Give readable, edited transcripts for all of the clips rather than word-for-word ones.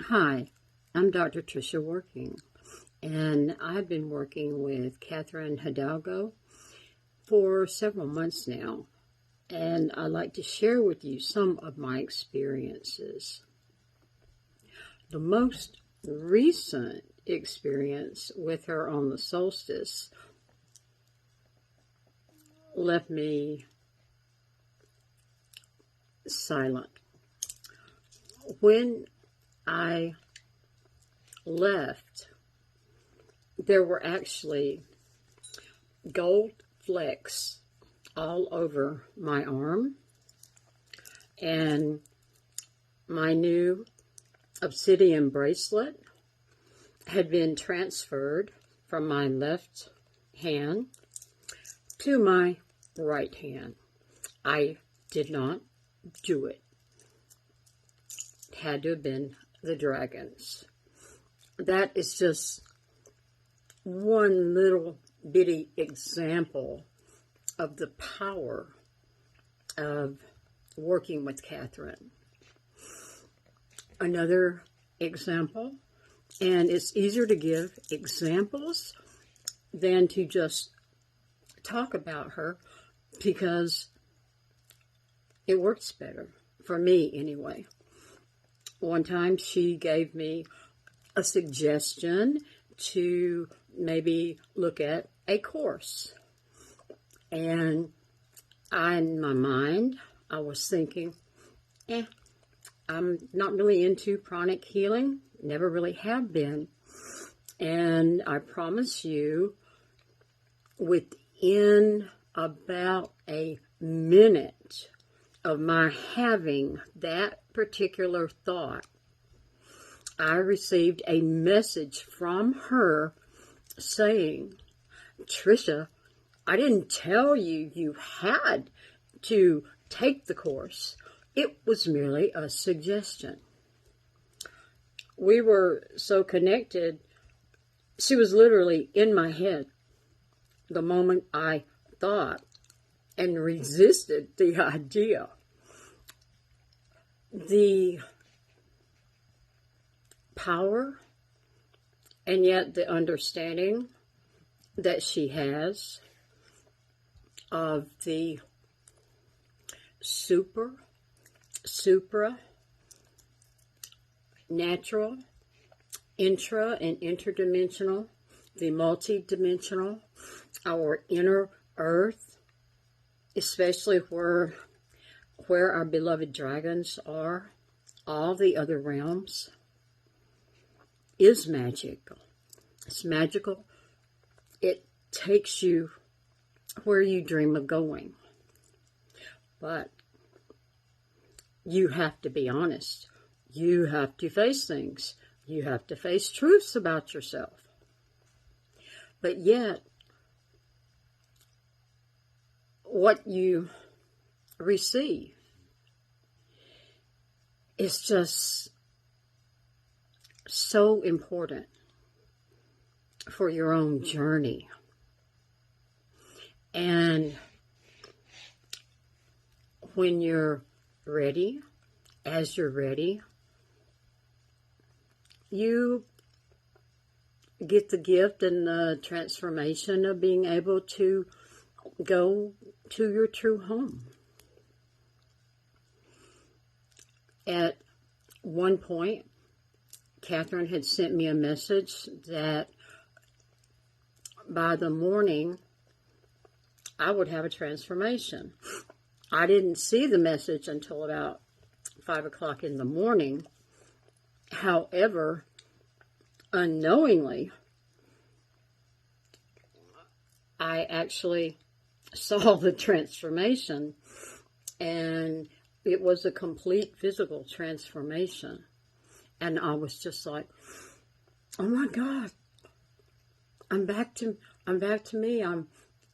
Hi, I'm Dr. Tricia Working, and I've been working with Catherine Hidalgo for several months now, and I'd like to share with you some of my experiences. The most recent experience with her on the solstice left me silent. When I left, there were actually gold flecks all over my arm, and my new obsidian bracelet had been transferred from my left hand to my right hand. I did not do it. It had to have been the dragons. That is just one little bitty example of the power of working with Catherine. Another example, and it's easier to give examples than to just talk about her because it works better, for me anyway. One time she gave me a suggestion to maybe look at a course. And in my mind, I was thinking, I'm not really into pranic healing, never really have been. And I promise you, within about a minute of my having that particular thought, I received a message from her saying, Tricia, I didn't tell you you had to take the course. It was merely a suggestion. We were so connected, she was literally in my head the moment I thought and resisted the idea. The power and yet the understanding that she has of the supra natural, intra and interdimensional, the multidimensional, our inner earth, especially where our beloved dragons are, all the other realms, is magical. It's magical. It takes you where you dream of going. But you have to be honest. You have to face things. You have to face truths about yourself. But yet, what you receive is just so important for your own journey. And when you're ready, as you're ready, you get the gift and the transformation of being able to go to your true home. At one point, Catherine had sent me a message that by the morning, I would have a transformation. I didn't see the message until about 5 o'clock in the morning. However, unknowingly, I actually saw the transformation, and it was a complete physical transformation. And I was just like, oh my God, I'm back to me. I'm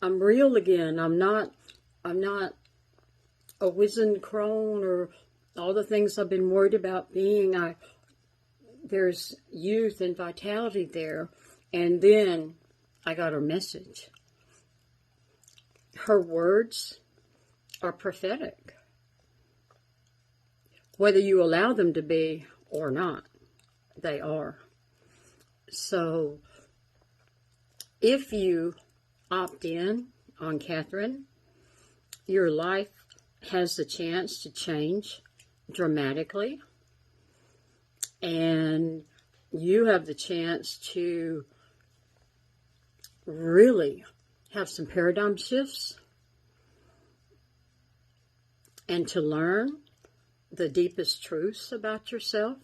real again. I'm not a wizened crone or all the things I've been worried about being. There's youth and vitality there. And then I got her message. Her words are prophetic, whether you allow them to be or not. they are. So if you opt in on Catherine, your life has the chance to change dramatically, and you have the chance to really have some paradigm shifts and to learn the deepest truths about yourself.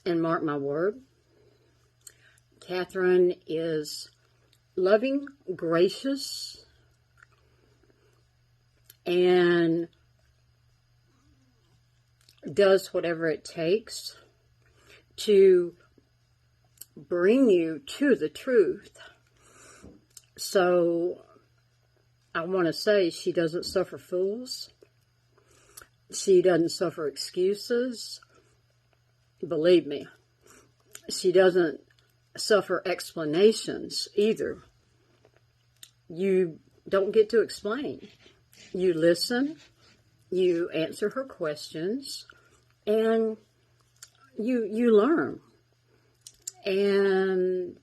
And mark my word, Catherine is loving, gracious, and does whatever it takes to bring you to the truth. So I want to say she doesn't suffer fools. She doesn't suffer excuses. Believe me, she doesn't suffer explanations either. You don't get to explain. You listen, you answer her questions, and you learn. And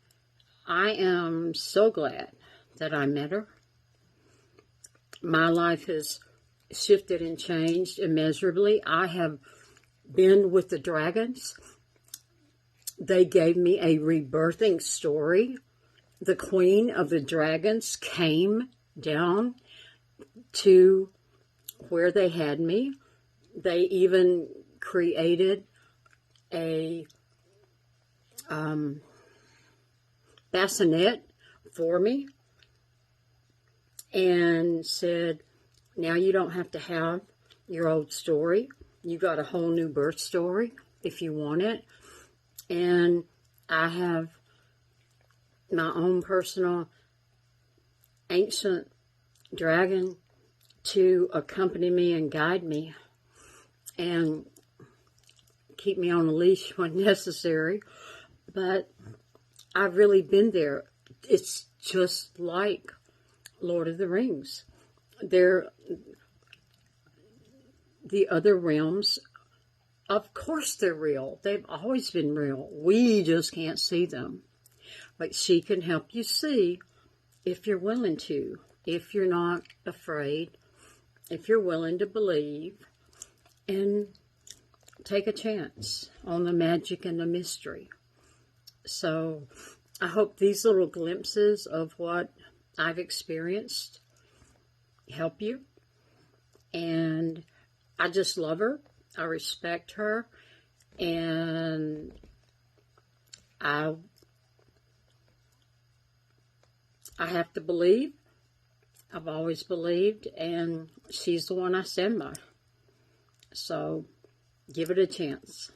I am so glad that I met her. My life has shifted and changed immeasurably. I have been with the dragons. They gave me a rebirthing story. The queen of the dragons came down to where they had me. They even created a bassinet for me and said, now you don't have to have your old story. You got a whole new birth story if you want it. And I have my own personal ancient dragon to accompany me and guide me and keep me on a leash when necessary. But I've really been there. It's just like Lord of the Rings. The other realms, of course they're real. They've always been real. We just can't see them. But she can help you see if you're willing to, if you're not afraid, if you're willing to believe and take a chance on the magic and the mystery. So I hope these little glimpses of what I've experienced help you. And I just love her. I respect her. And I have to believe. I've always believed. And she's the one I stand by. So give it a chance.